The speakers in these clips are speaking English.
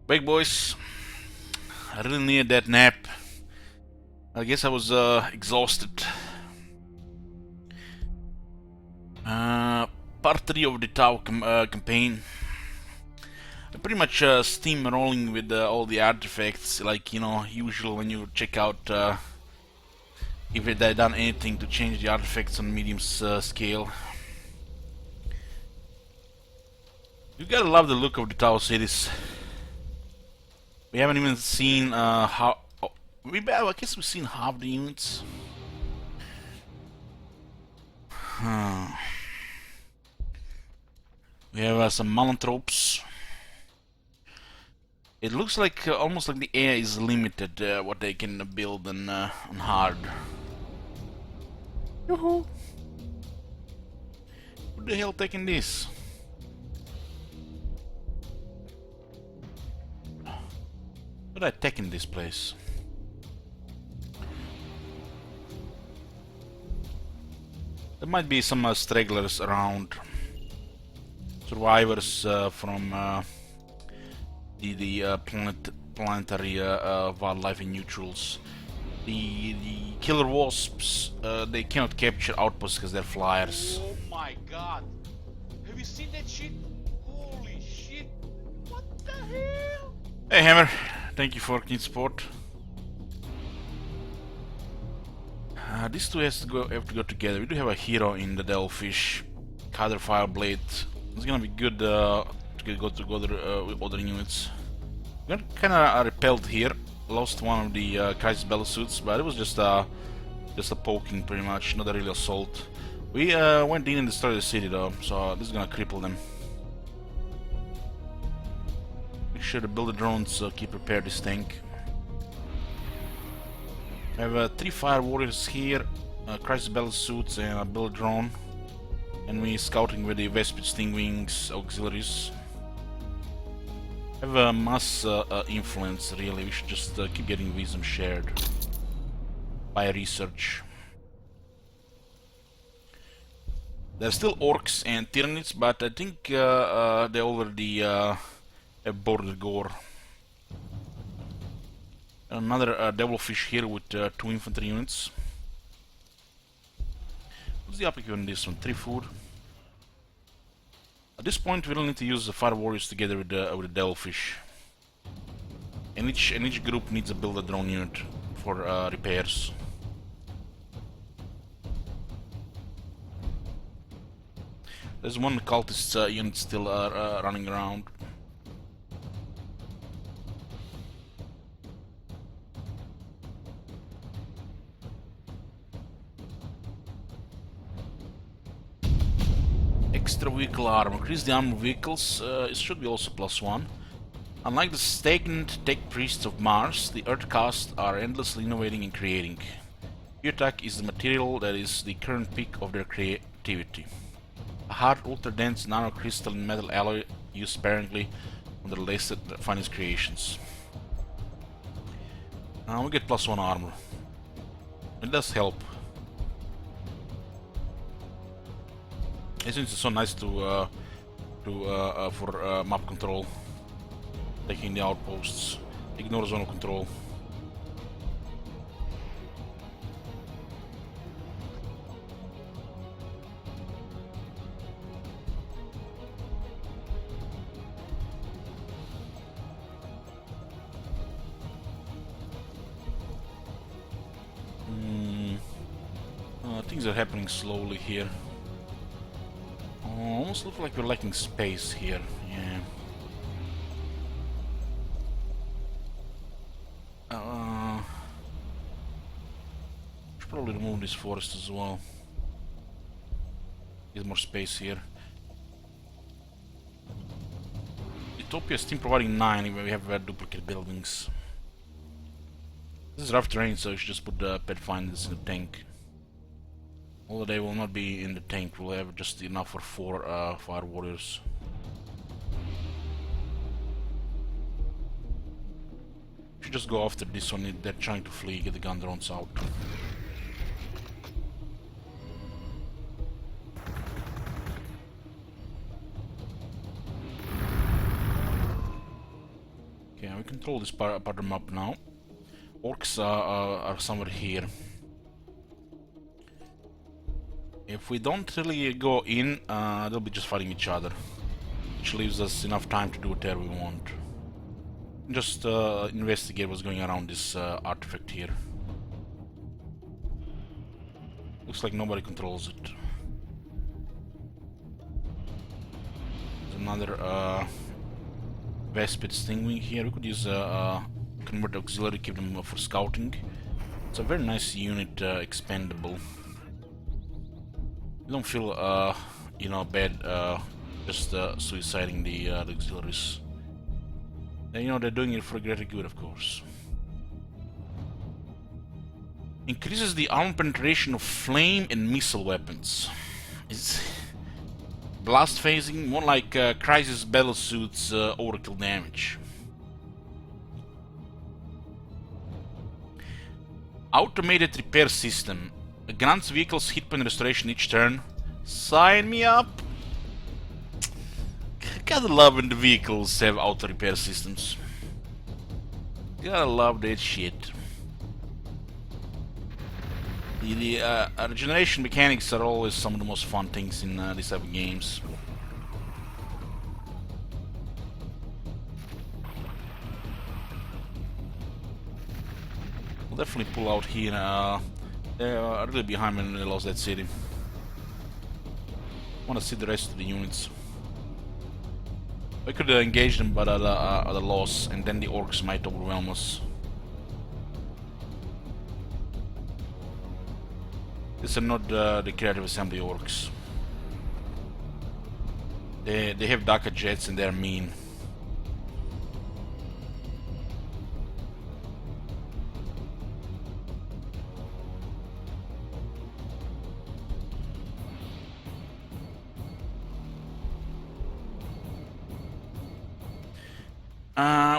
Big boys, I really needed that nap. I guess I was exhausted. Uh, Part 3 of the Tau campaign. I'm pretty much steamrolling with all the artifacts, like, usual when you check out if they done anything to change the artifacts on medium scale. You gotta love the look of the Tau cities. We haven't even seen how. Oh, I guess we've seen half the units. We have some Malanthropes. It looks like almost like the AI is limited what they can build on hard. Yoo-hoo! Who the hell taking this? What I taking this place? There might be some stragglers around. Survivors from the planetary wildlife and neutrals. The killer wasps, they cannot capture outposts because they're flyers. Oh my god! Have you seen that shit? Holy shit! What the hell? Hey Hammer, thank you for keen support. These two have to go together. We do have a hero in the Devilfish, Kader Fireblade. It's gonna be good to go together with other units. We got kinda repelled here. Lost one of the Crisis Battle suits, but it was just a poking pretty much, not a real assault. We went in and destroyed the city though, so this is gonna cripple them. Make sure to build the drones, keep prepared this tank. We have 3 fire warriors here, Crisis Battle suits and a build drone. And we scouting with the Vespid Stingwings auxiliaries. Have a mass influence really, we should just keep getting wisdom shared by research. There's still orcs and tyrannids, but I think they already have bordered gore. Another devilfish here with 2 infantry units. What's the upkeep on this one? 3 food. At this point, we don't need to use the fire warriors together with the devilfish. And each group needs to build a drone unit for repairs. There's one cultist unit still running around. Extra vehicle armor. Increase the armor vehicles. It should be also +1. Unlike the stagnant tech priests of Mars, the Earthcast are endlessly innovating and creating. Geotech is the material that is the current peak of their creativity. A hard, ultra-dense nanocrystalline metal alloy used sparingly on their latest finest creations. Now we get +1 armor. It does help. Since it's so nice for map control, taking the outposts, ignore zone of control. Things are happening slowly here. Almost looks like we're lacking space here, yeah. Should probably remove this forest as well. Get more space here. Utopia is still providing 9 where we have duplicate buildings. This is rough terrain, so you should just put the Pathfinders in the tank. Although they will not be in the tank, we'll have just enough for 4 fire warriors. Should just go after this one, they're trying to flee, get the gun drones out. Okay, we control this part of the map now. Orcs are somewhere here. If we don't really go in, they'll be just fighting each other, which leaves us enough time to do whatever we want. Just investigate what's going around this artifact here. Looks like nobody controls it. There's another Vespid Stingwing here. We could use Convert Auxiliary, keep them for scouting. It's a very nice unit, expendable. You don't feel, you know, bad just suiciding the auxiliaries. And, you know, they're doing it for greater good, of course. Increases the armor penetration of flame and missile weapons. It's blast phasing, more like Crisis Battlesuit's overkill damage. Automated repair system. Grants vehicles hit point restoration each turn. Sign me up! Gotta love when the vehicles have auto repair systems. Gotta love that shit. The regeneration mechanics are always some of the most fun things in these type of games. We'll definitely pull out here. They are really behind when they lost that city. Want to see the rest of the units. We could engage them, but at a loss, and then the orcs might overwhelm us. These are not the creative assembly orcs. They have Daka jets and they're mean.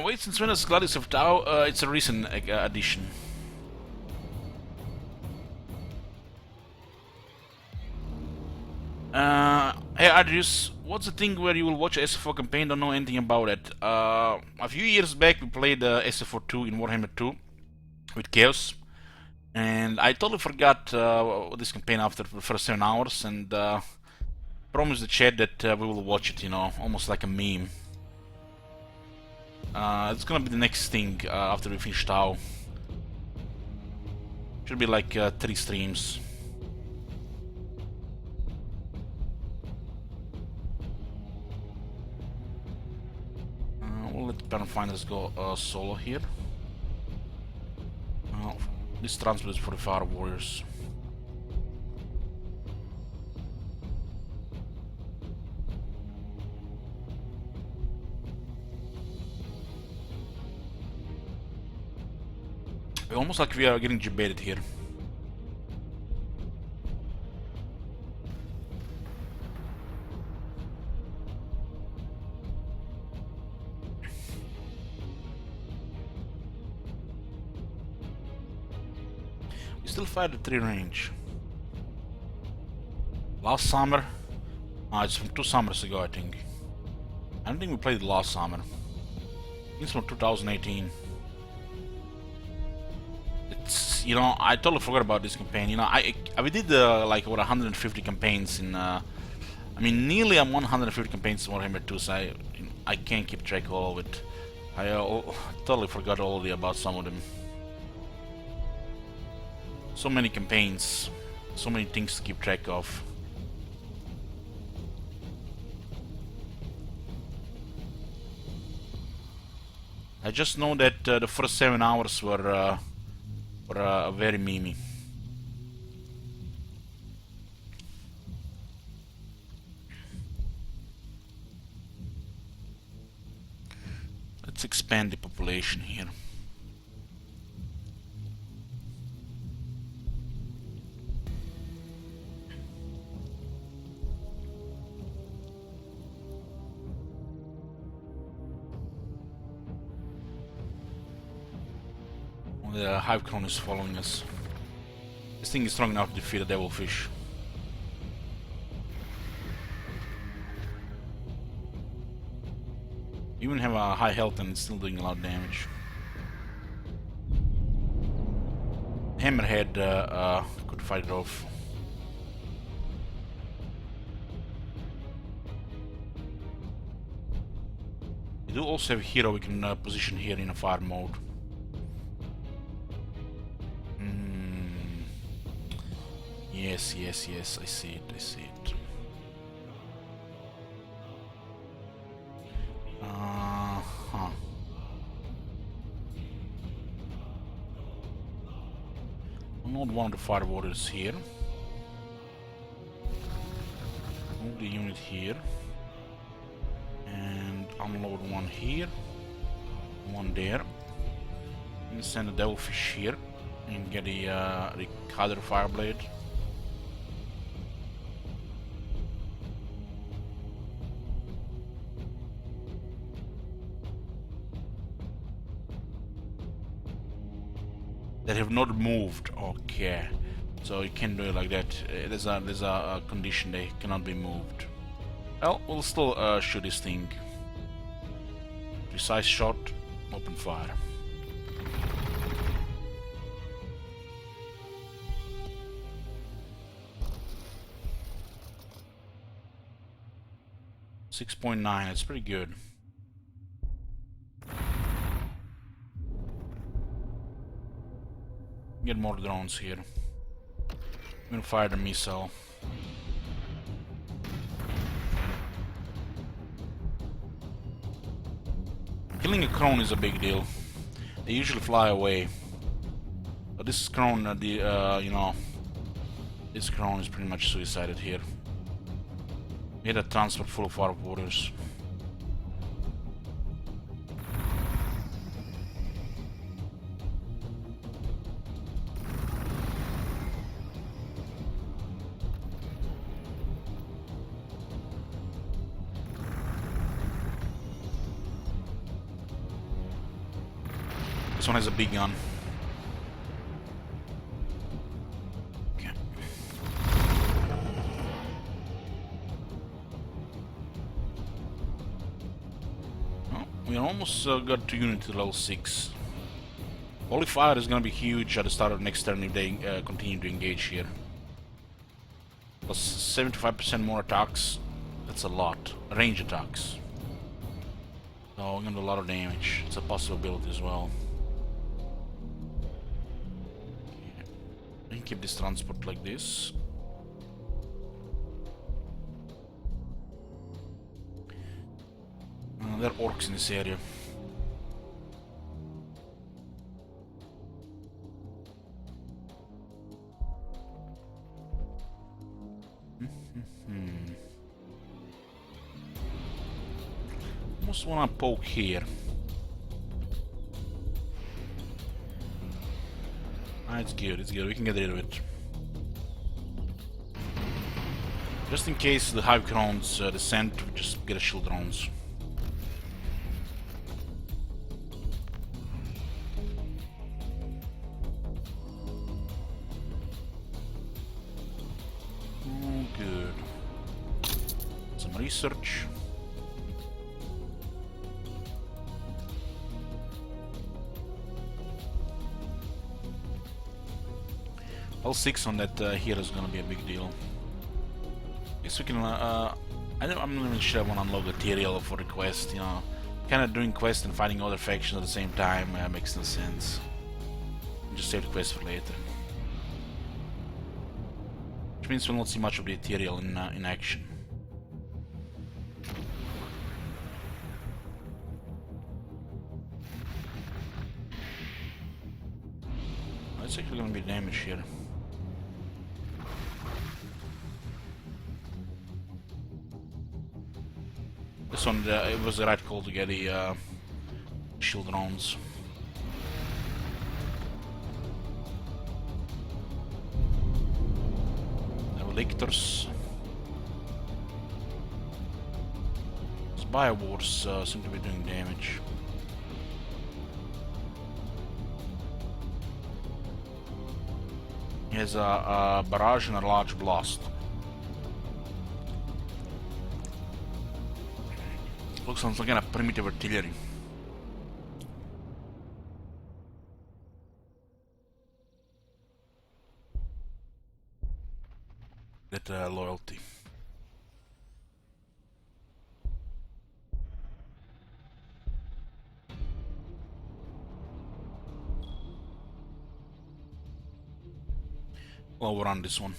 Wait, since when is Gladius of Tau? It's a recent addition. Hey Adrius, what's the thing where you will watch a SFO campaign, don't know anything about it? A few years back we played SFO 2 in Warhammer 2 with Chaos, and I totally forgot this campaign after the first 7 hours, and promised the chat that we will watch it, you know, almost like a meme. It's gonna be the next thing after we finish Tau. Should be like 3 streams. We'll let Pathfinders go solo here. This transport is for the Fire Warriors. Almost like we are getting debated here. We still fired at 3 range. Last summer? It's from 2 summers ago, I think. I don't think we played it last summer. It's from 2018. It's, you know, I totally forgot about this campaign. You know, we did like over 150 campaigns in. I mean, nearly 150 campaigns in Warhammer 2, so I can't keep track of all of it. I totally forgot already about some of them. So many campaigns, so many things to keep track of. I just know that the first 7 hours were very memey. Let's expand the population here. The Hive Clone is following us. This thing is strong enough to defeat a Devilfish. Even have a high health and it's still doing a lot of damage. Hammerhead could fight it off. We do also have a hero we can position here in a fire mode. Yes, yes, yes, I see it, I see it. Unload one of the fire waters here. Move the unit here. And unload one here. One there. And send the devilfish here. And get the other fireblade. That have not moved. Okay, so you can do it like that. There's a condition they cannot be moved. Well, we'll still shoot this thing. Precise shot, open fire. .9, that's pretty good. Get more drones here. I'm gonna fire the missile. Killing a crone is a big deal. They usually fly away, but this crone, you know, this crone is pretty much suicided here. We had a transport full of fire waters. This one has a big gun. Okay. Well, we almost got to unit to level 6. Holy Fire is gonna be huge at the start of next turn if they continue to engage here. Plus 75% more attacks. That's a lot. Range attacks. So we're gonna do a lot of damage. It's a possibility as well. Keep this transport like this. There are orcs in this area. Almost wanna poke here. It's good, it's good, we can get rid of it. Just in case the Hive Crones descend, we just get a shield drones. Oh, good. Some research. L6 on that hero is gonna be a big deal. Guess we can. I'm not even sure I want to unlock the Tyrael for the quest. You know, kind of doing quest and fighting other factions at the same time makes no sense. Just save the quest for later. Which means we'll not see much of the Tyrael in action. It's actually gonna be damage here. This one, it was the right call to get the shield drones. There were lictors. These biowars seem to be doing damage. He has a barrage and a large blast. We're looks like some kind of primitive artillery. That loyalty. We'll overrun this one.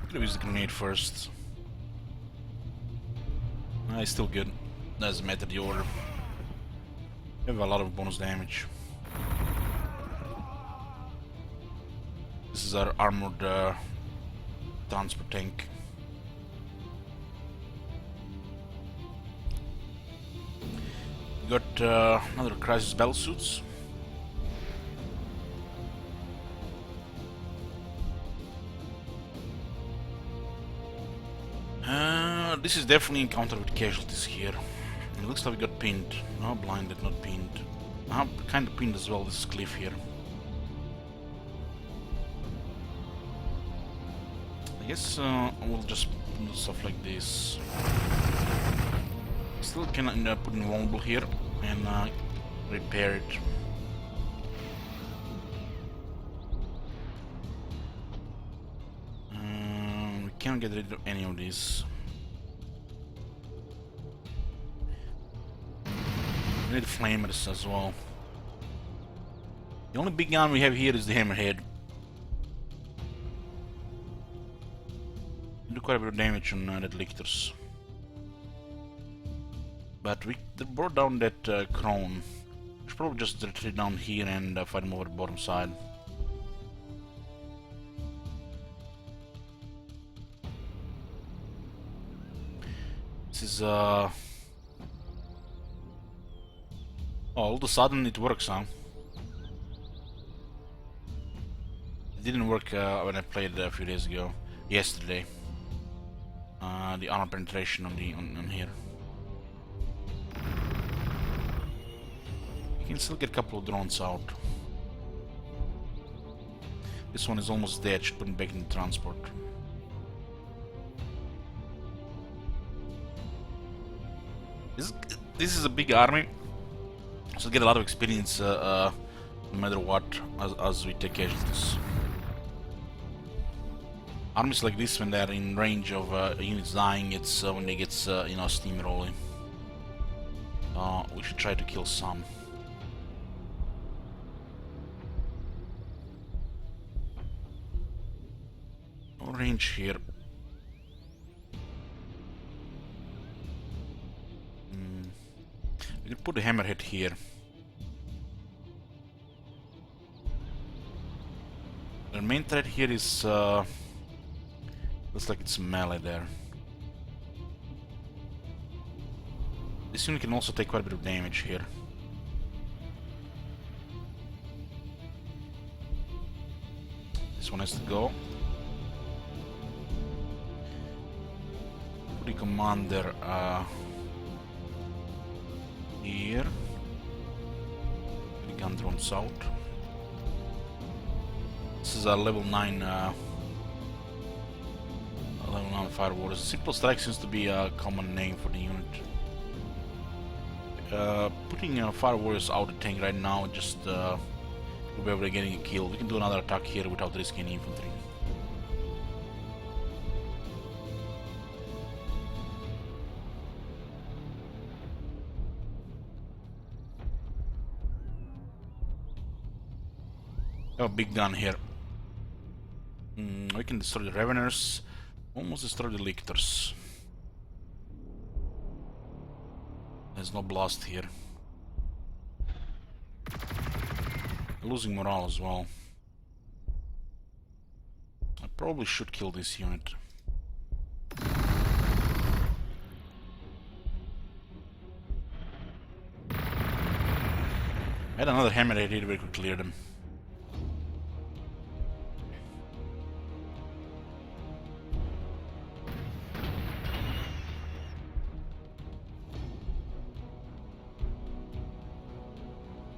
Gonna use the grenade first. It's still good. Doesn't matter the order. We have a lot of bonus damage. This is our armored transport tank. We got another crisis battle suits. This is definitely encounter with casualties here. It looks like we got pinned. No, blinded, not pinned. Kind of pinned as well, this cliff here. I guess we'll just do stuff like this. Still can end up putting vulnerable here and repair it. We can't get rid of any of these. We need flamers as well. The only big gun we have here is the hammerhead. We do quite a bit of damage on that lictors. But we brought down that crone. We should probably just retreat down here and fight him over the bottom side. This is oh, all of a sudden it works, huh? It didn't work when I played a few days ago, yesterday. The armor penetration on here. You can still get a couple of drones out. This one is almost dead, should put him back in the transport. This is a big army, so get a lot of experience no matter what as we take casualties. Armies like this, when they're in range of units dying, it's when they get you know, steamrolling. We should try to kill some. No range here. We can put the hammerhead here. The main threat here is looks like it's melee there. This unit can also take quite a bit of damage here. This one has to go. Put the commander here. The gun drones out. This is a level 9 level 9 fire warders. Simple strike seems to be a common name for the unit. Putting fire warriors out of the tank right now, just wherever they're getting a kill. We can do another attack here without risking any infantry. A big gun here. We can destroy the Reveners, almost destroy the Lictors. There's no blast here. Losing morale as well. I probably should kill this unit. I had another hammerhead here, we could clear them.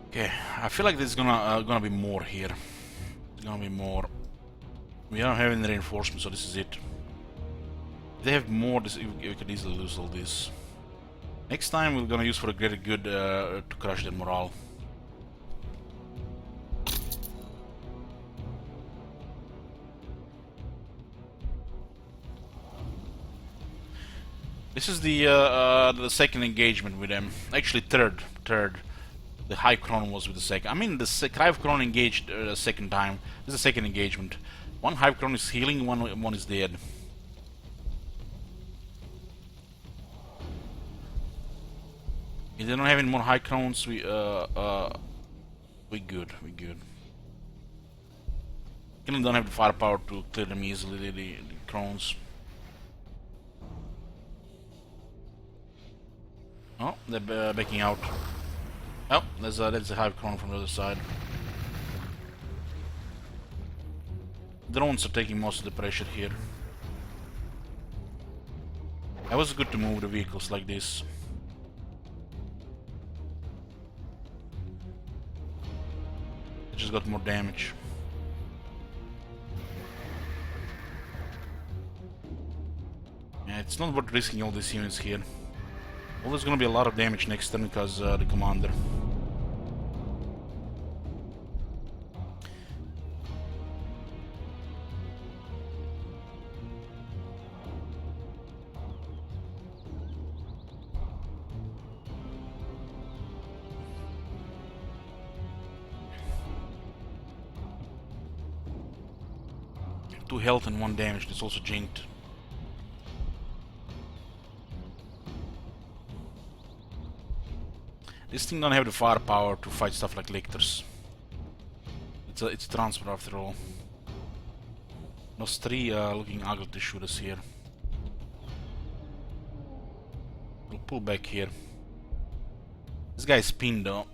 Okay, I feel like there's gonna be more here. There's gonna be more. We don't have any reinforcements, so this is it. If they have more, we could easily lose all this. Next time we're gonna use for a greater good to crush their morale. This is the second engagement with them. Actually, third. The High Chron was with the second. I mean, the Hive Chron engaged the second time. This is the second engagement. One Hive Chron is healing, one is dead. If they don't have any more High Crons, we good. Killing don't have the firepower to clear them easily. The Crons. Oh, they're backing out. Oh, there's a Hive Chron from the other side. Drones are taking most of the pressure here. It was good to move the vehicles like this. It just got more damage. Yeah, it's not worth risking all these units here. Well, there's gonna be a lot of damage next turn because the commander. Two health and one damage. That's also jinked. This thing don't have the firepower to fight stuff like Lictors. It's transport after all. Those three looking ugly to shoot us here. We'll pull back here. This guy's pinned though.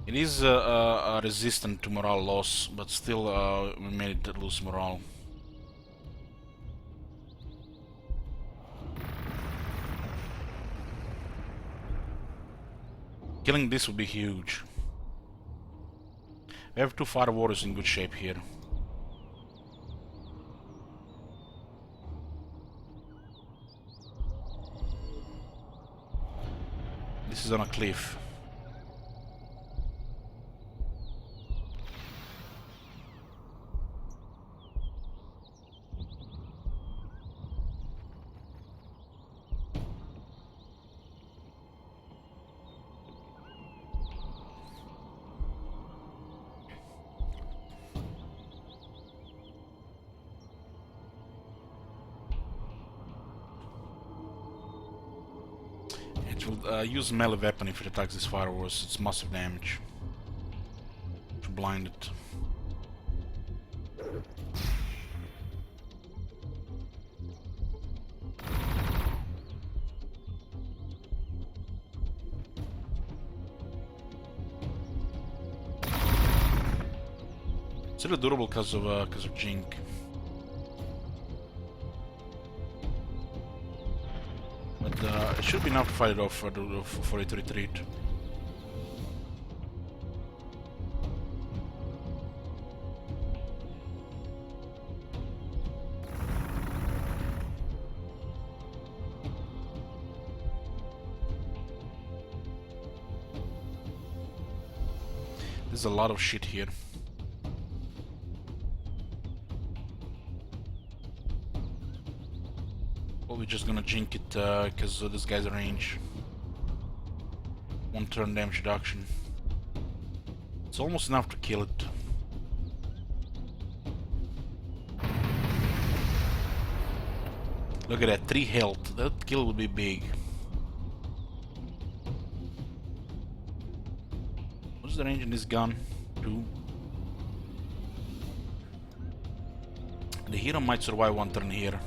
It is resistant to morale loss, but still we made it lose morale. Killing this would be huge. We have two fire warriors in good shape here. This is on a cliff. Use melee weapon if it attacks this fire warriors. It's massive damage to blind it. It's really durable because of Jink. It should be enough to fight it off for it to retreat. There's a lot of shit here. We're just gonna jink it because this guy's a range. One turn damage reduction. It's almost enough to kill it. Look at that, 3 health. That kill would be big. What's the range in this gun? 2. The hero might survive 1 turn here.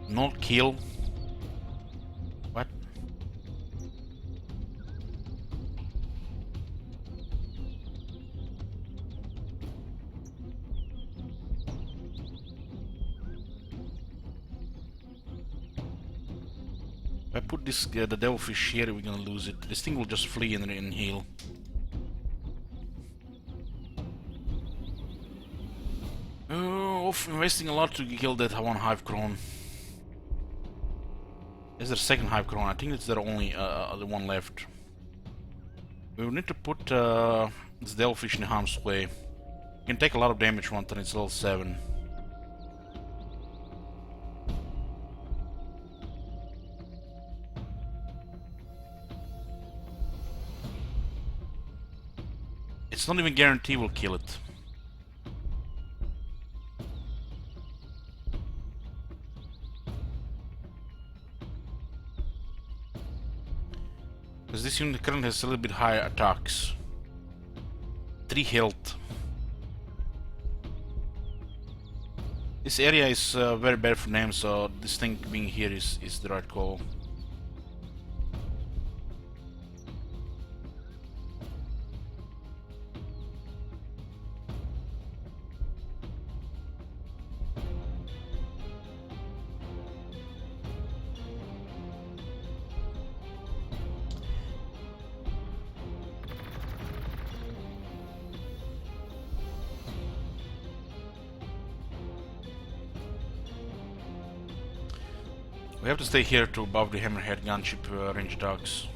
Not kill. What? put this the devilfish here, we're gonna lose it. This thing will just flee and heal. Investing a lot to kill that one hive crone. Is there a second hive crone? I think it's there only the one left. We will need to put this devilfish in harm's way. It can take a lot of damage once and it's level 7. It's not even guaranteed we'll kill it. Because this unit currently has a little bit higher attacks. 3 health. This area is very bad for them, so this thing being here is the right call. We have to stay here to above the hammerhead gunship range attacks.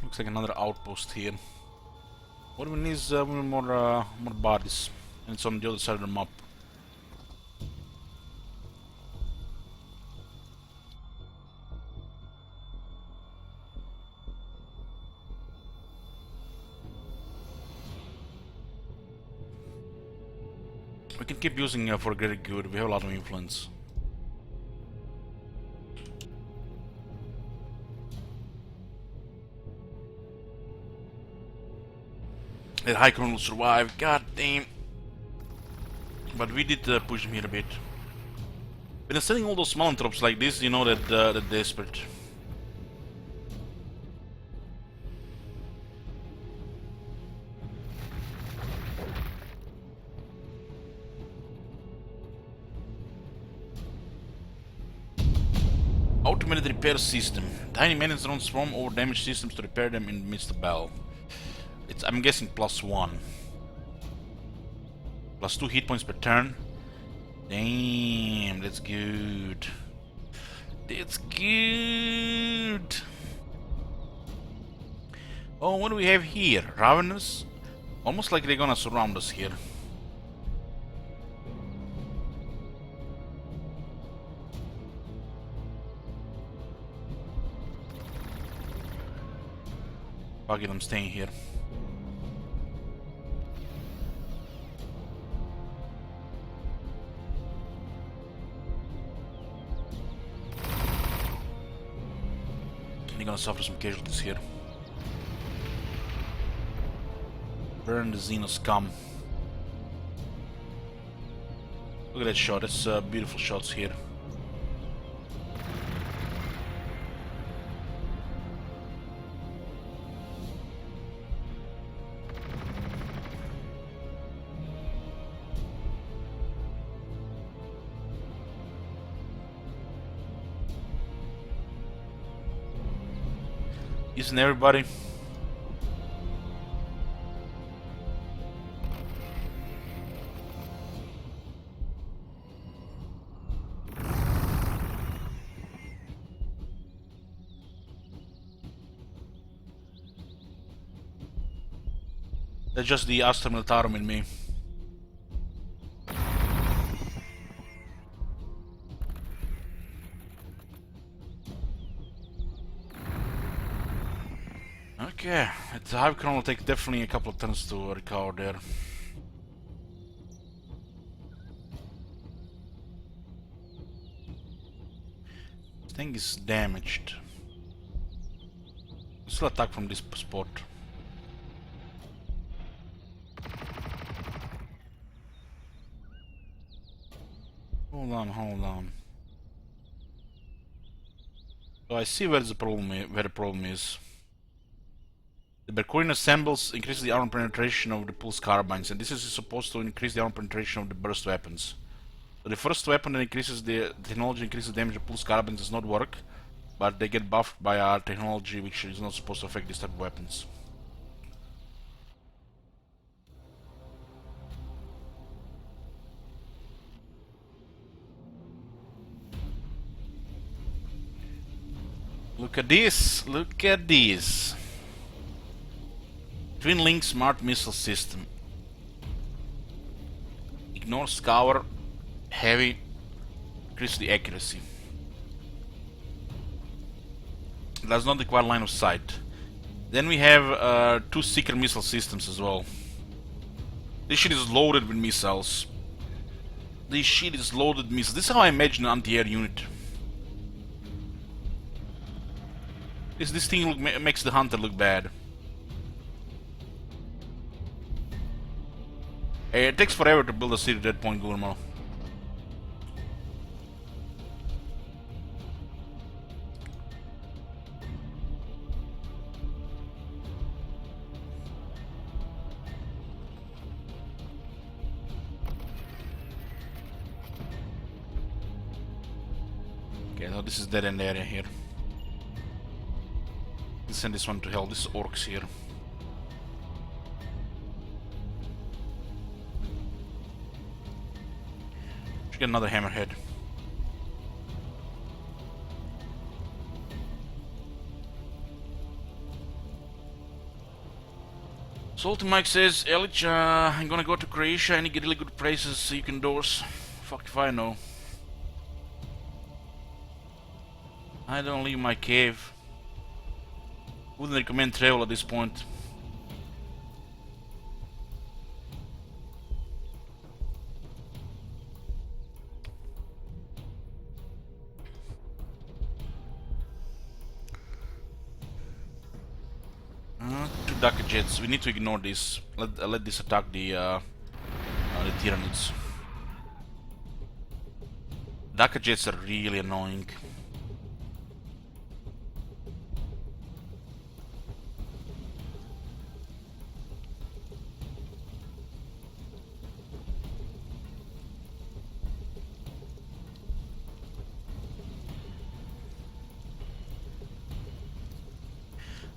Looks like another outpost here. What we need is more bodies, and it's on the other side of the map. We can keep using for greater good. We have a lot of influence. That high will survive. God damn. But we did push him here a bit. When they're selling all those Malanthropes like this, you know that they're desperate. Automated repair system. Tiny minions don't swarm over damaged systems to repair them in the midst of battle. It's, I'm guessing, +1. +2 hit points per turn. Damn, that's good. That's good. Oh, what do we have here? Ravenous? Almost like they're gonna surround us here. Fuck it, I'm staying here. You're gonna suffer some casualties here. Burn the Xeno scum. Look at that shot, that's beautiful shots here. Isn't everybody? That's just the Astra Militarum in me. Okay, the Hive Crown will take definitely a couple of turns to recover there. This thing is damaged. Still attack from this spot. Hold on, hold on. So I see where the problem is. The Berkurian assembles increases the armor penetration of the pulse carbines, and this is supposed to increase the armor penetration of the burst weapons. So the first weapon that increases the technology increases damage of pulse carbines does not work, but they get buffed by our technology, which is not supposed to affect this type of weapons. Look at this! Look at this! Twin Link Smart Missile System. Ignore Scour, Heavy, increase the accuracy. Does not require line of sight. Then we have 2 Seeker missile systems as well. This shit is loaded with missiles. This shit is loaded with missiles. This is how I imagine an anti-air unit. This thing makes the Hunter look bad. It takes forever to build a city at Point Gurmo. Okay, so this is dead end area here. Let's send this one to hell. This is orcs here. Should get another hammerhead. Salty Mike says, Elich, I'm gonna go to Croatia and get really good prices so you can endorse. Fuck if I know. I don't leave my cave. Wouldn't recommend travel at this point. Two Daka jets. We need to ignore this. Let this attack the Tyranids. Daka jets are really annoying.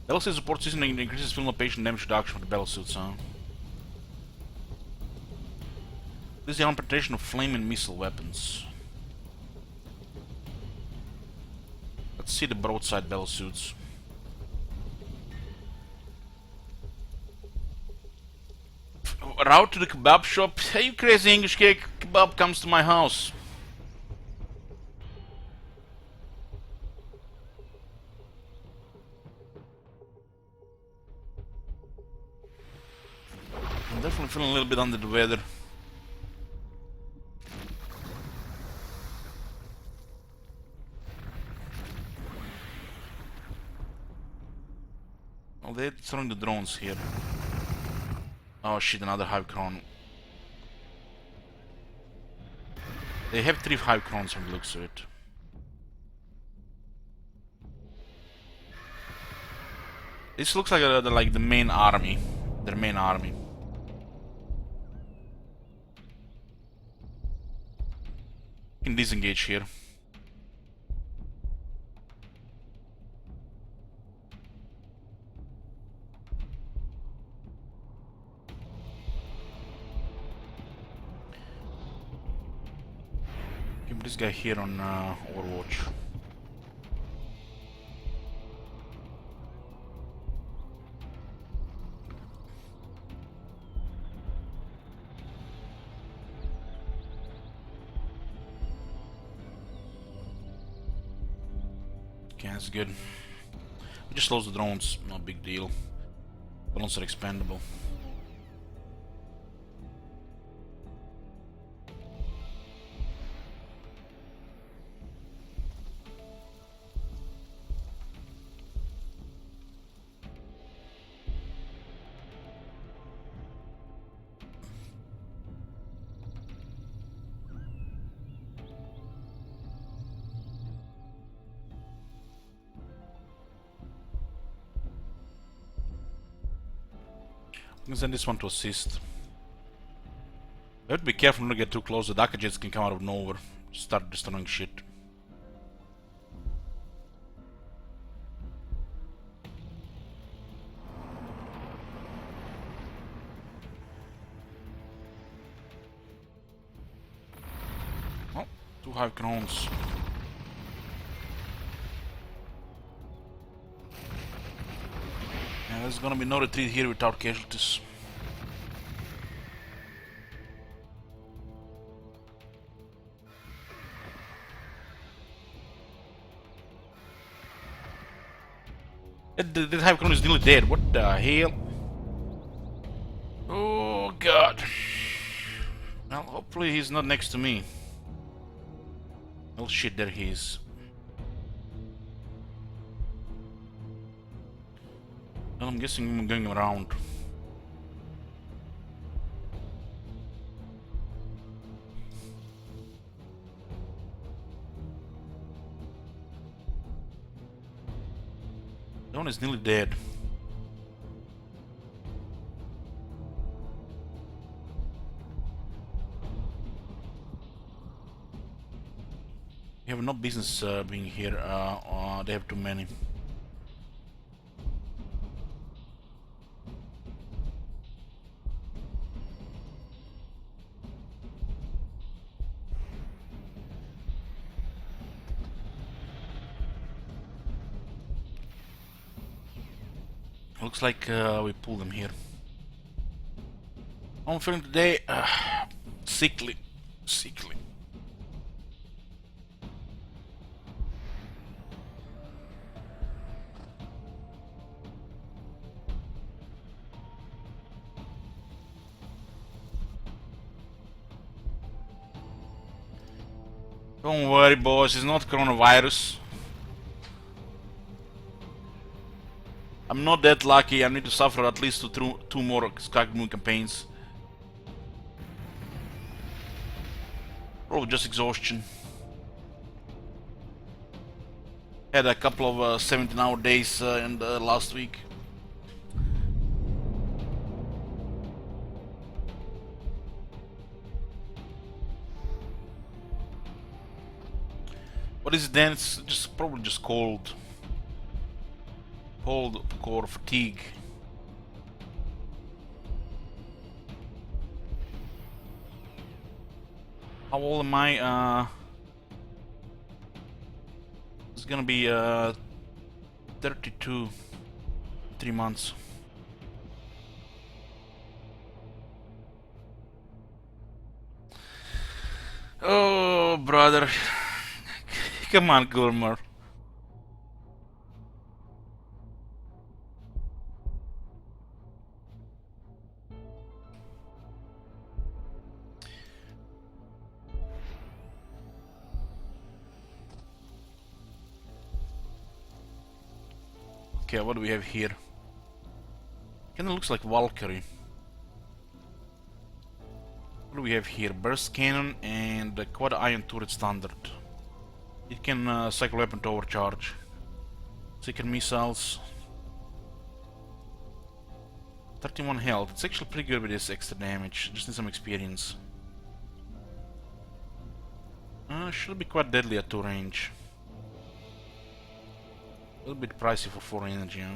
LC support system increases film patient damage reduction for the battlesuits, huh? This is the interpretation of flame and missile weapons. Let's see the broadside battlesuits. Route to the kebab shop. Hey, you crazy English cake, kebab comes to my house. I'm definitely feeling a little bit under the weather. Oh, they're throwing the drones here. Oh shit, another Hive Cron. They have 3 Hive Crons from the looks of it. This looks like the main army. Their main army. Can disengage here. Keep this guy here on Overwatch. Okay, that's good. It just slows the drones, no big deal. Drones are expandable. can send this one to assist. We have to be careful not to get too close. The Daka jets can come out of nowhere, start destroying shit. Oh, 2 hive clones. Yeah, there's gonna be no retreat here without casualties. That hive clone is nearly dead. What the hell? Oh god. Well, hopefully he's not next to me. Oh shit, there he is. Well, I'm guessing I'm going around. That one is nearly dead. We have no business being here. They have too many. Looks like we pulled them here. I'm feeling today sickly. Sickly. Don't worry, boys, it's not coronavirus. I'm not that lucky. I need to suffer at least two more Skag Moon campaigns. Probably just exhaustion. Had a couple of 17-hour days in the last week. What is it then? It's just probably just cold. Cold or fatigue. How old am I? It's gonna be 32. 3 months. Oh, brother. Come on, Gurmur. Okay, what do we have here? Kinda looks like Valkyrie. What do we have here? Burst cannon and the quad iron turret standard. It can cycle weapon to overcharge. Second missiles. 31 health. It's actually pretty good with this extra damage. Just need some experience. Should be quite deadly at 2 range. A little bit pricey for 4 energy, huh?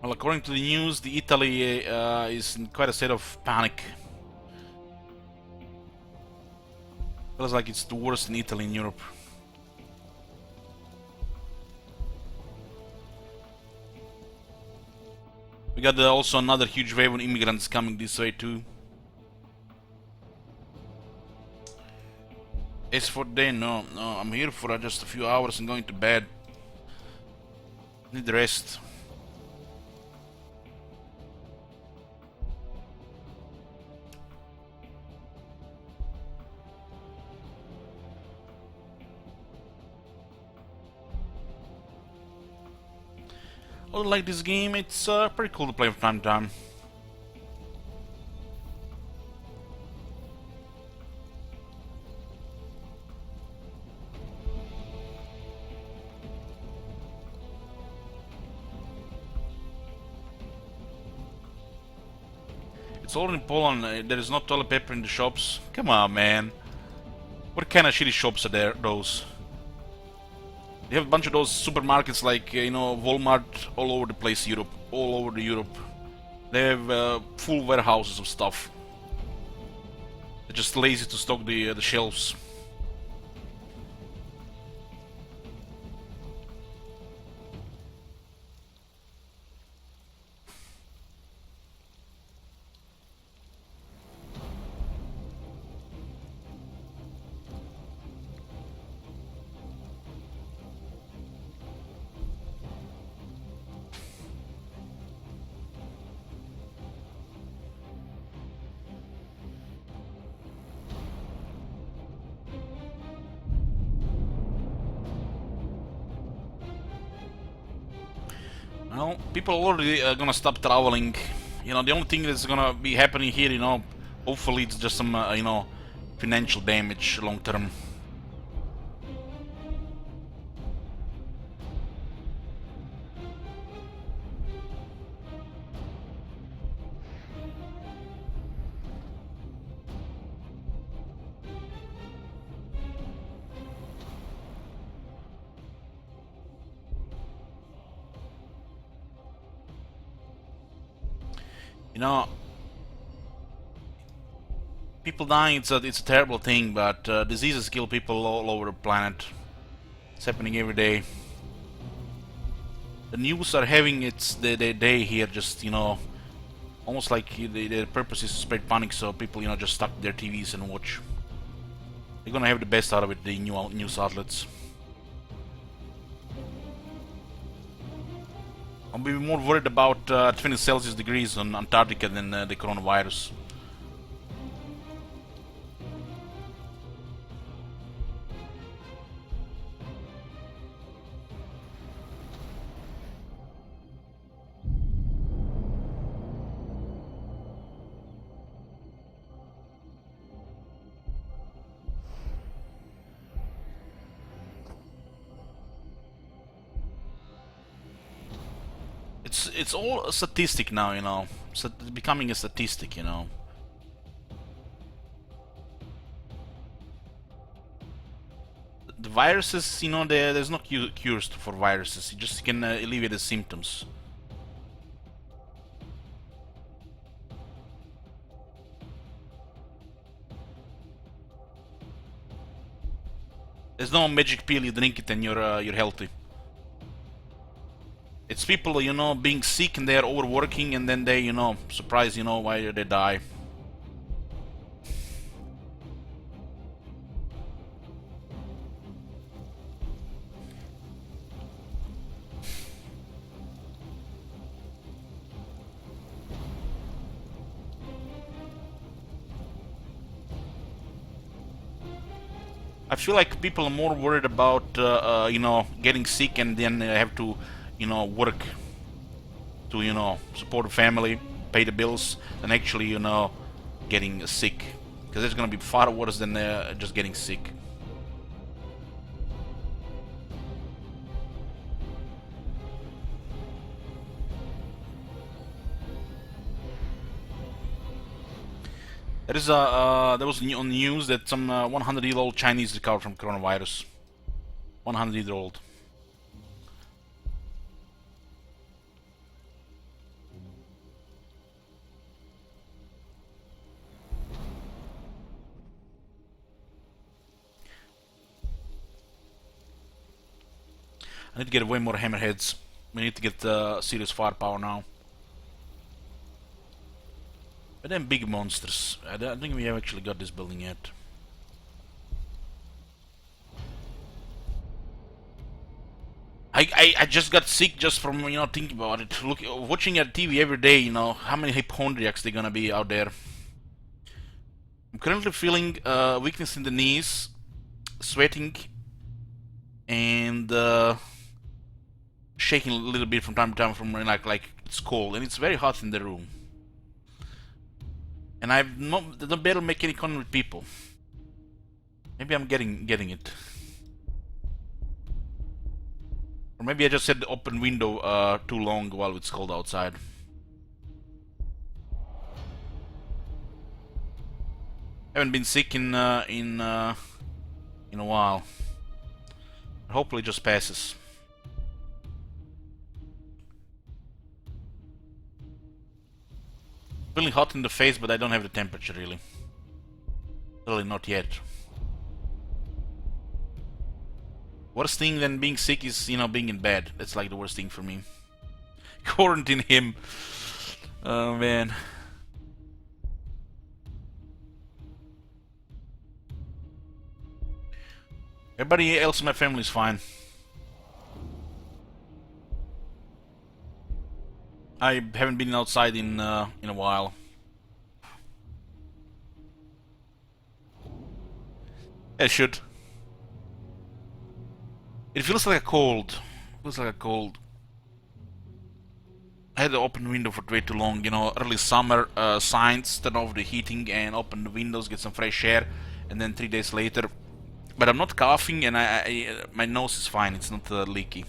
Well, according to the news, the Italy is in quite a state of panic. Feels like it's the worst in Italy in Europe. We got also another huge wave of immigrants coming this way too. As for day, no, I'm here for just a few hours and going to bed. Need rest. I like this game. It's pretty cool to play from time to time. It's all in Poland. There is no toilet paper in the shops. Come on, man. What kind of shitty shops are there? Those. They have a bunch of those supermarkets like you know, Walmart all over the place, Europe, all over the Europe. They have full warehouses of stuff. They're just lazy to stock the shelves. Well, people are already gonna stop traveling. You know, the only thing that's gonna be happening here, you know, hopefully it's just some, you know, financial damage long term. You know, people dying, it's a terrible thing, but diseases kill people all over the planet. It's happening every day. The news are having their day here, just, you know, almost like their purpose is to spread panic, so people, you know, just stuck to their TVs and watch. They're gonna have the best out of it, the news outlets. I'll be more worried about 20 Celsius degrees on Antarctica than the coronavirus. It's all a statistic now, you know. It's becoming a statistic, you know. The viruses, you know, there's no cures for viruses. You just can alleviate the symptoms. There's no magic pill. You drink it and you're healthy. It's people, you know, being sick and they're overworking and then they, you know, surprise, you know, why they die. I feel like people are more worried about, you know, getting sick and then have to, you know, work to, you know, support a family, pay the bills, than actually, you know, getting sick. Because it's gonna be far worse than just getting sick. There is there was on news that some 100-year-old Chinese recovered from coronavirus. 100-year-old. I need to get way more hammerheads. We need to get serious firepower now. But then big monsters. I don't think we have actually got this building yet. I just got sick just from, you know, thinking about it. Watching at TV every day, you know, how many hypochondriacs they're gonna be out there. I'm currently feeling weakness in the knees, sweating, and shaking a little bit from time to time from like it's cold, and it's very hot in the room. And I've not don't barely make any contact with people. Maybe I'm getting it. Or maybe I just had the open window too long while it's cold outside. Haven't been sick in a while. Hopefully it just passes. Feeling hot in the face, but I don't have the temperature really. Really not yet. Worst thing than being sick is, being in bed. That's like the worst thing for me. Quarantine him. Oh man. Everybody else in my family is fine. I haven't been outside in a while. I should. It feels like a cold. Feels like a cold. I had the open window for way too long. Early summer signs. Turn off the heating and open the windows, get some fresh air, and then 3 days later. But I'm not coughing, and my nose is fine. It's not leaky.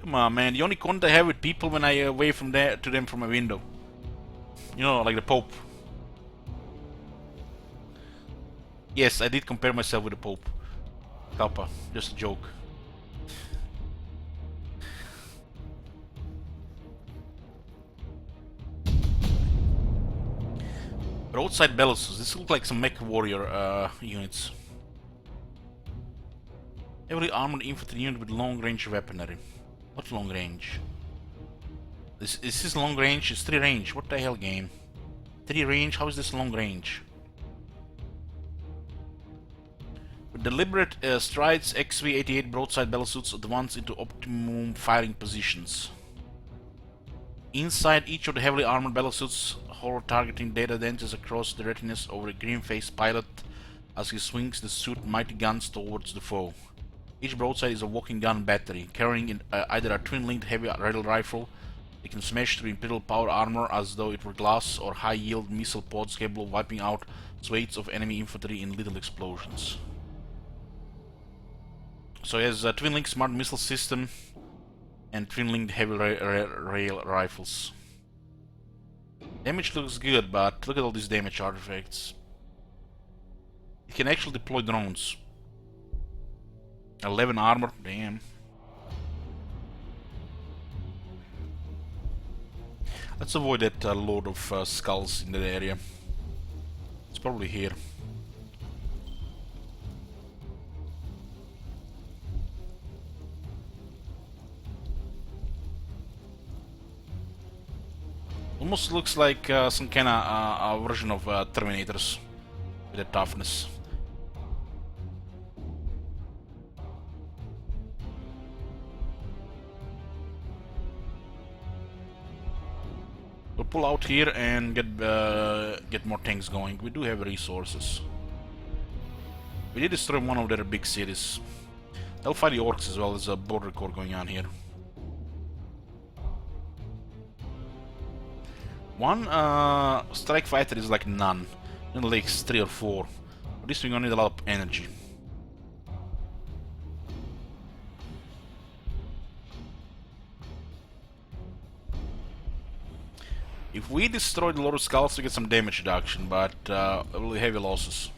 Come on, man. The only contact I have with people when I wave from there to them from my window. Like the Pope. Yes, I did compare myself with the Pope. Kappa. Just a joke. Roadside Bellows. This looks like some mech warrior units. Heavily armored infantry unit with long range weaponry. What long range? This is long range. It's 3 range. What the hell, game? 3 range? How is this long range? With deliberate strides, XV-88 broadside battleships advance into optimum firing positions. Inside each of the heavily armored battleships, horror targeting data dances across the retinas over a green-faced pilot as he swings the suit mighty guns towards the foe. Each broadside is a walking gun battery, carrying either a twin-linked heavy rail rifle that can smash through Imperial power armor as though it were glass, or high-yield missile pods capable of wiping out swathes of enemy infantry in little explosions. So he has a twin-linked smart missile system and twin-linked heavy rail rifles. Damage looks good, but look at all these damage artifacts. It can actually deploy drones. 11 armor, damn. Let's avoid that load of skulls in that area. It's probably here. Almost looks like some kind of version of Terminators with the toughness. We'll pull out here and get more tanks going. We do have resources. We did destroy one of their big cities. They'll fight the orcs as well. There's a border core going on here. One strike fighter is like none. It takes 3 or 4. For this we're gonna need a lot of energy. If we destroy the Lord of Skulls, we get some damage reduction, but really heavy losses.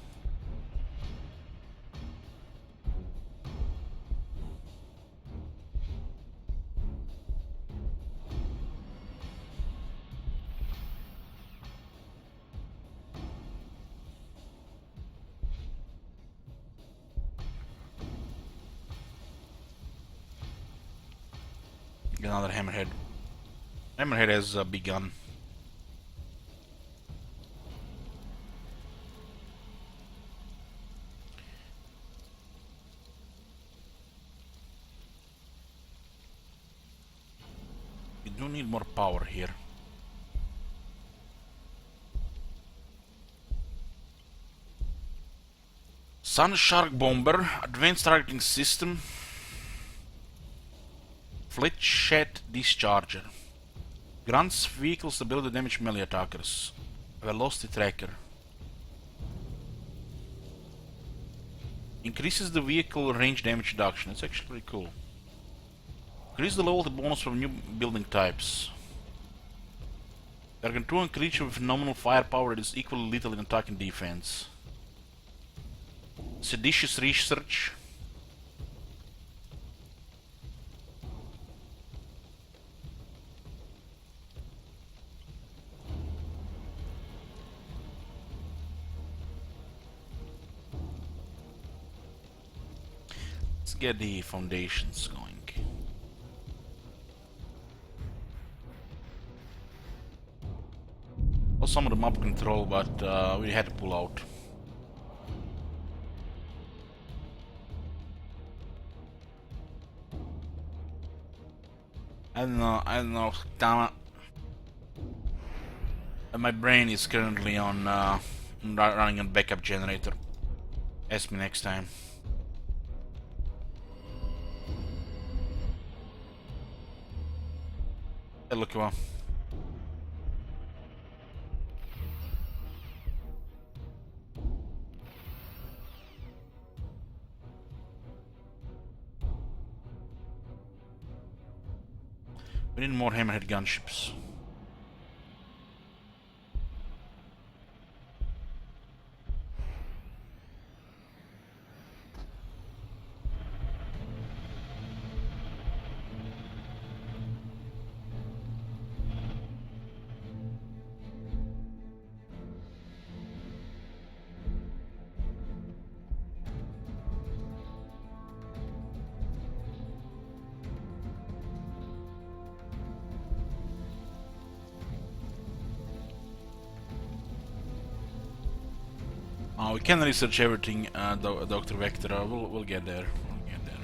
Get another hammerhead. Hammerhead has begun. We do need more power here. Sun Shark Bomber, Advanced Targeting System, Fletchet Discharger, grants vehicle stability to damage melee attackers, Velocity Tracker, increases the vehicle range damage reduction. It's actually pretty cool. Increase the loyalty bonus from new building types. Target 2 creature with nominal firepower that is equally lethal in attack and defense. Seditious Research. Let's get the foundations going. Well, some of the mob control, but we had to pull out. I don't know, damn it. My brain is currently on running a backup generator. Ask me next time. Hey, look, well. We need more hammerhead gunships. We can research everything, Dr. Vector. We'll get there. We'll get there.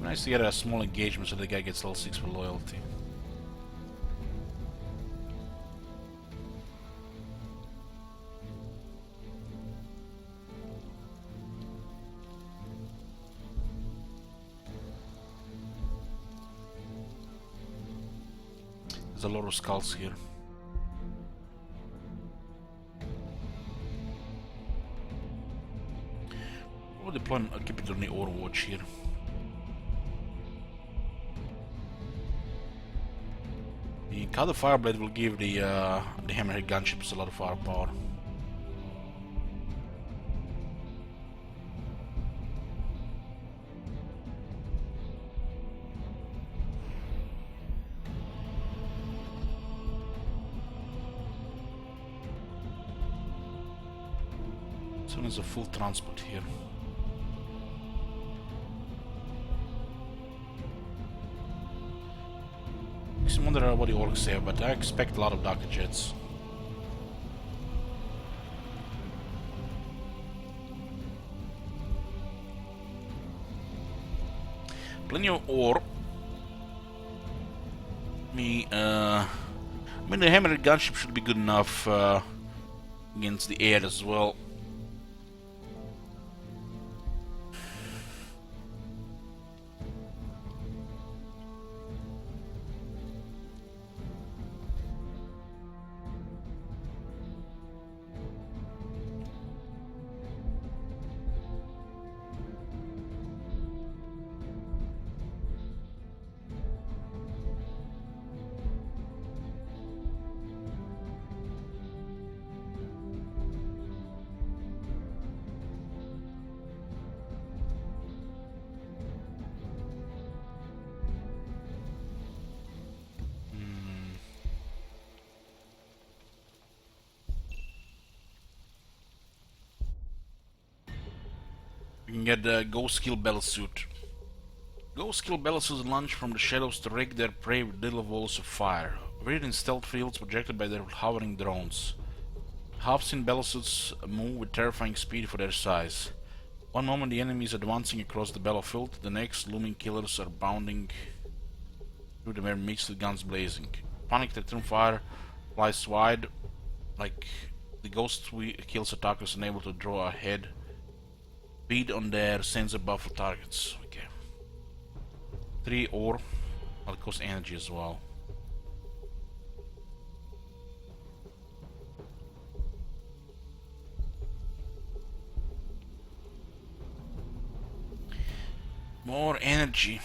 Nice to get a small engagement so the guy gets level 6 for loyalty. There's a lot of skulls here. We'll deploy a keep it on the Overwatch here. The Cloud of Fireblade will give the Hammerhead gunships a lot of firepower. There's a full transport here. I wonder what the orcs have, but I expect a lot of Darker Jets. Plenty of ore. I mean, the Hammerhead gunship should be good enough against the air as well. We can get the Ghost Kill Battlesuit. Ghost Kill Battlesuits launch from the shadows to rake their prey with little walls of fire, weird in stealth fields projected by their hovering drones. Half-seen battlesuits move with terrifying speed for their size. One moment the enemy is advancing across the battlefield, the next looming killers are bounding through the mere midst with guns blazing. Panicked return fire flies wide, like the ghost kills attackers unable to draw ahead. Beat on their sensor buff for targets. Okay. 3 ore, but it costs energy as well. More energy.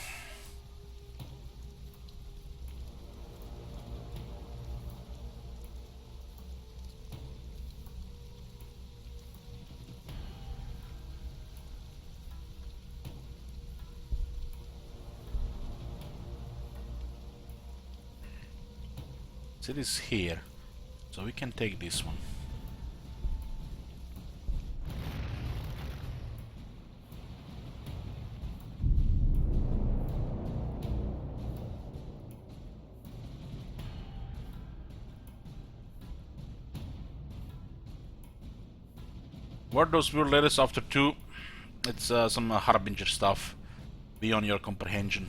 It is here, so we can take this one. What those weird letters after 2? It's some Harbinger stuff beyond your comprehension.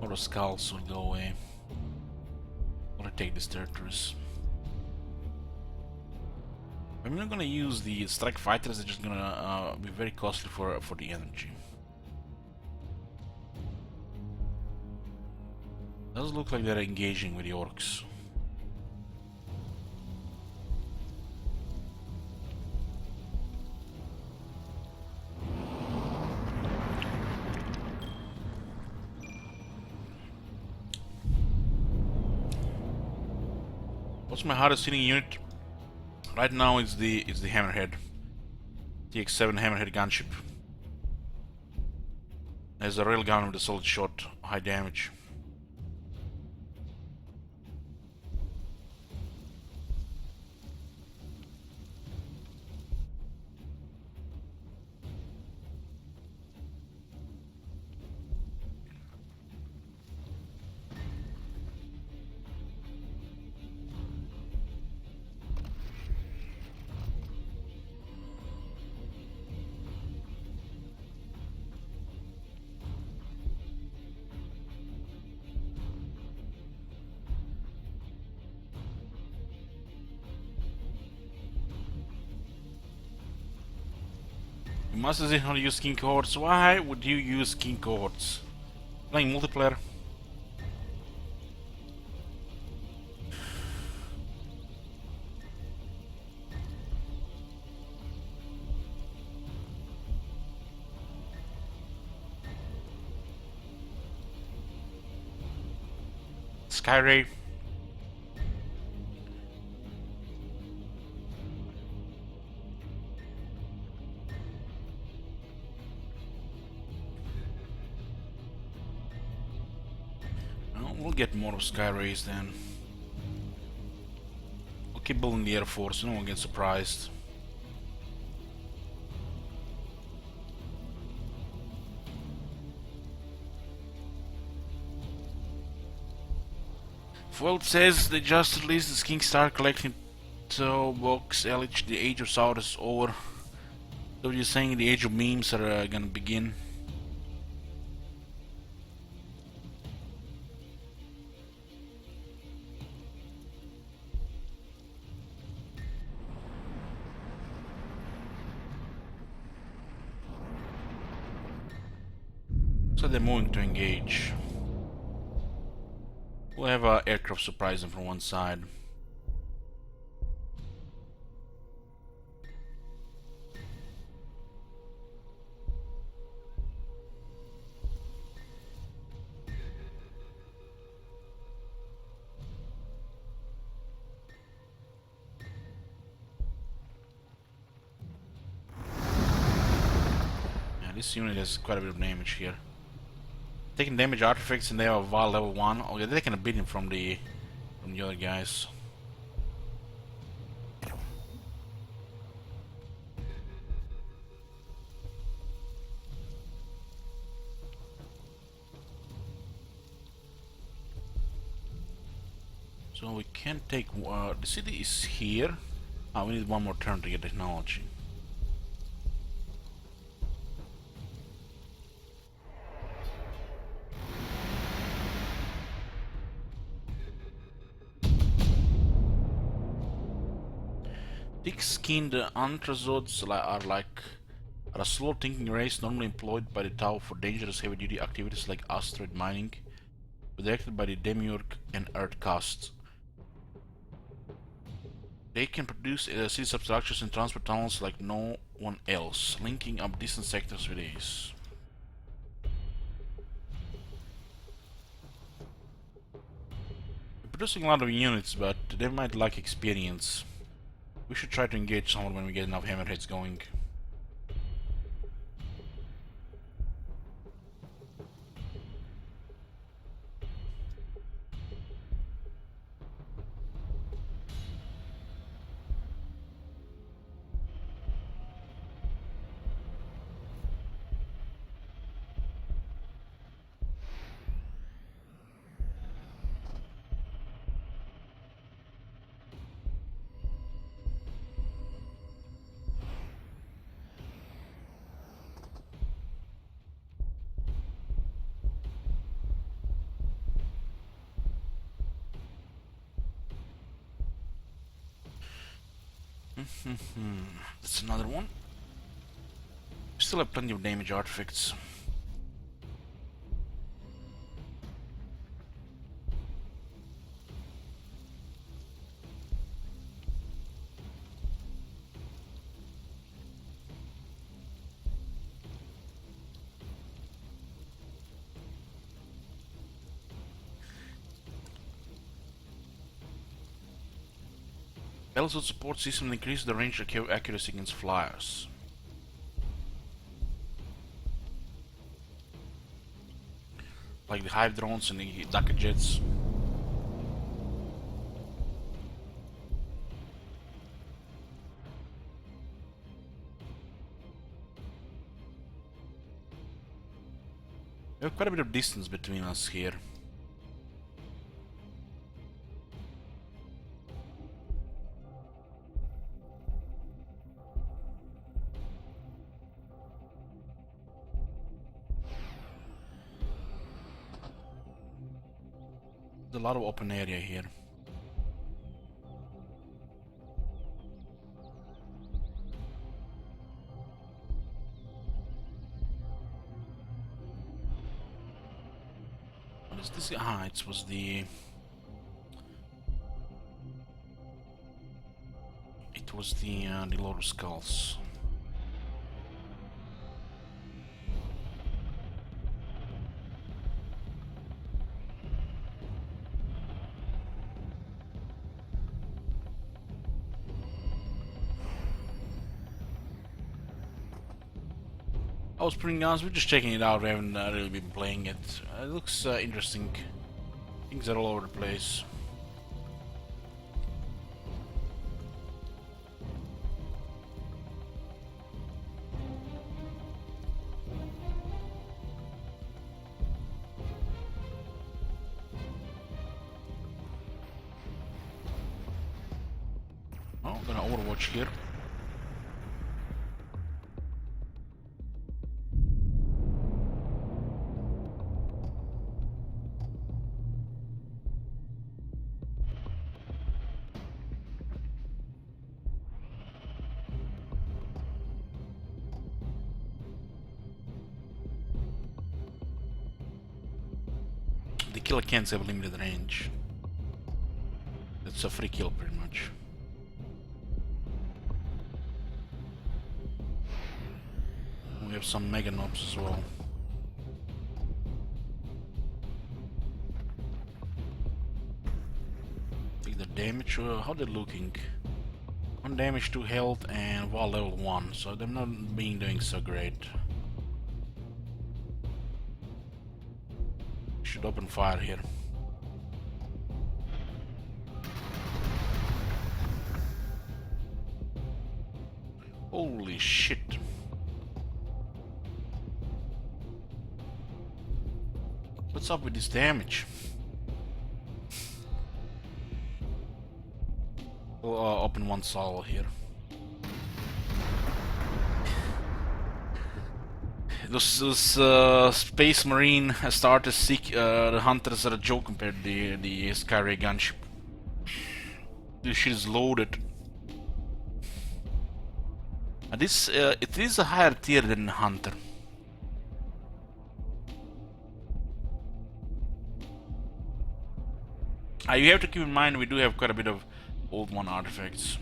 Or the skulls will go away. I'm gonna take this territories. I'm not gonna use the strike fighters, they're just gonna be very costly for the energy. Does look like they're engaging with the orcs. What's my hardest hitting unit? Right now it's the Hammerhead. TX7 Hammerhead gunship. There's a railgun with a solid shot, high damage. You must see how to use king cohorts. Why would you use king cohorts? Playing multiplayer? Skyray. We'll get more of Skyrays then. We'll keep building the Air Force so no one gets surprised. Well, it says they just released the King Star collecting box LH, the Age of Saur is over. So you're saying the Age of Memes are gonna begin. So they're moving to engage. We'll have an aircraft surprise them from one side. This unit has quite a bit of damage here. Taking damage artifacts and they have a Val level 1. Oh yeah, they're taking a beating from the other guys. So we can take... the city is here. Ah, we need one more turn to get technology. Thick-skinned anthrazoids are a slow-thinking race normally employed by the Tau for dangerous heavy-duty activities like asteroid mining, directed by the Demiurge and Earth castes. They can produce city substructures and transport tunnels like no one else, linking up distant sectors with ease. They're producing a lot of units, but they might lack experience. We should try to engage someone when we get enough hammerheads going. That's another one. We still have plenty of damage artifacts. Battlesuit support system increases the range of accuracy against flyers. Like the hive drones and the Dakka jets. We have quite a bit of distance between us here. There's a lot of open area here. What is this? Ah, it was the... It was the Lord of Skulls. I was pretty honest, we're just checking it out, we haven't really been playing it. It looks interesting. Things are all over the place. Oh, I'm gonna Overwatch here. The killer cans have limited range. That's a free kill pretty much. We have some mega nobs as well. Take the damage. How they're looking? 1 damage, 2 health, and Val level 1. So they're not doing so great. Should open fire here. Holy shit. What's up with this damage? We'll open one solo here. Those Space Marine starter seek the hunters are a joke compared to the Skyray gunship. This shit is loaded. And this it is a higher tier than Hunter. You have to keep in mind we do have quite a bit of old one artifacts.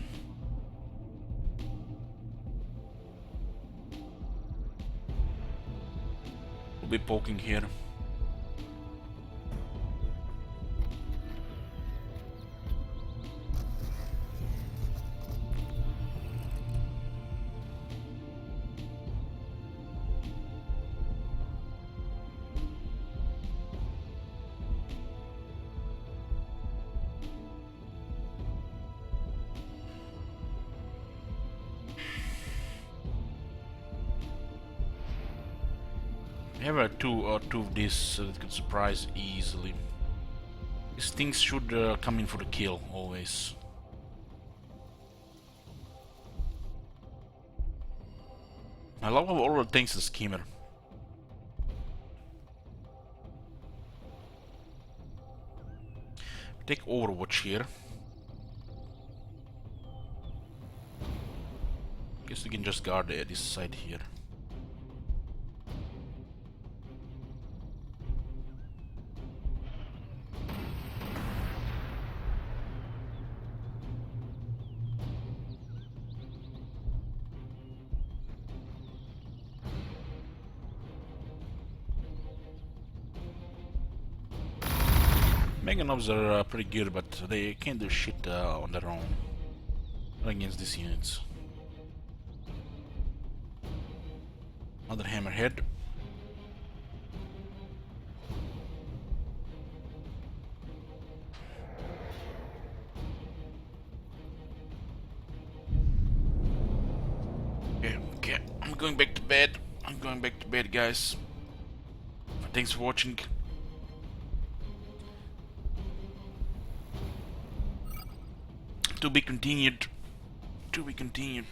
We'll be poking here. We have two of these so that could surprise easily. These things should come in for the kill always. I love how all it takes is skimmer. Take Overwatch here. Guess we can just guard this side here. Meganobs are pretty good, but they can't do shit on their own. Not against these units. Another hammerhead. Okay, I'm going back to bed. I'm going back to bed, guys. Thanks for watching. To be continued. To be continued.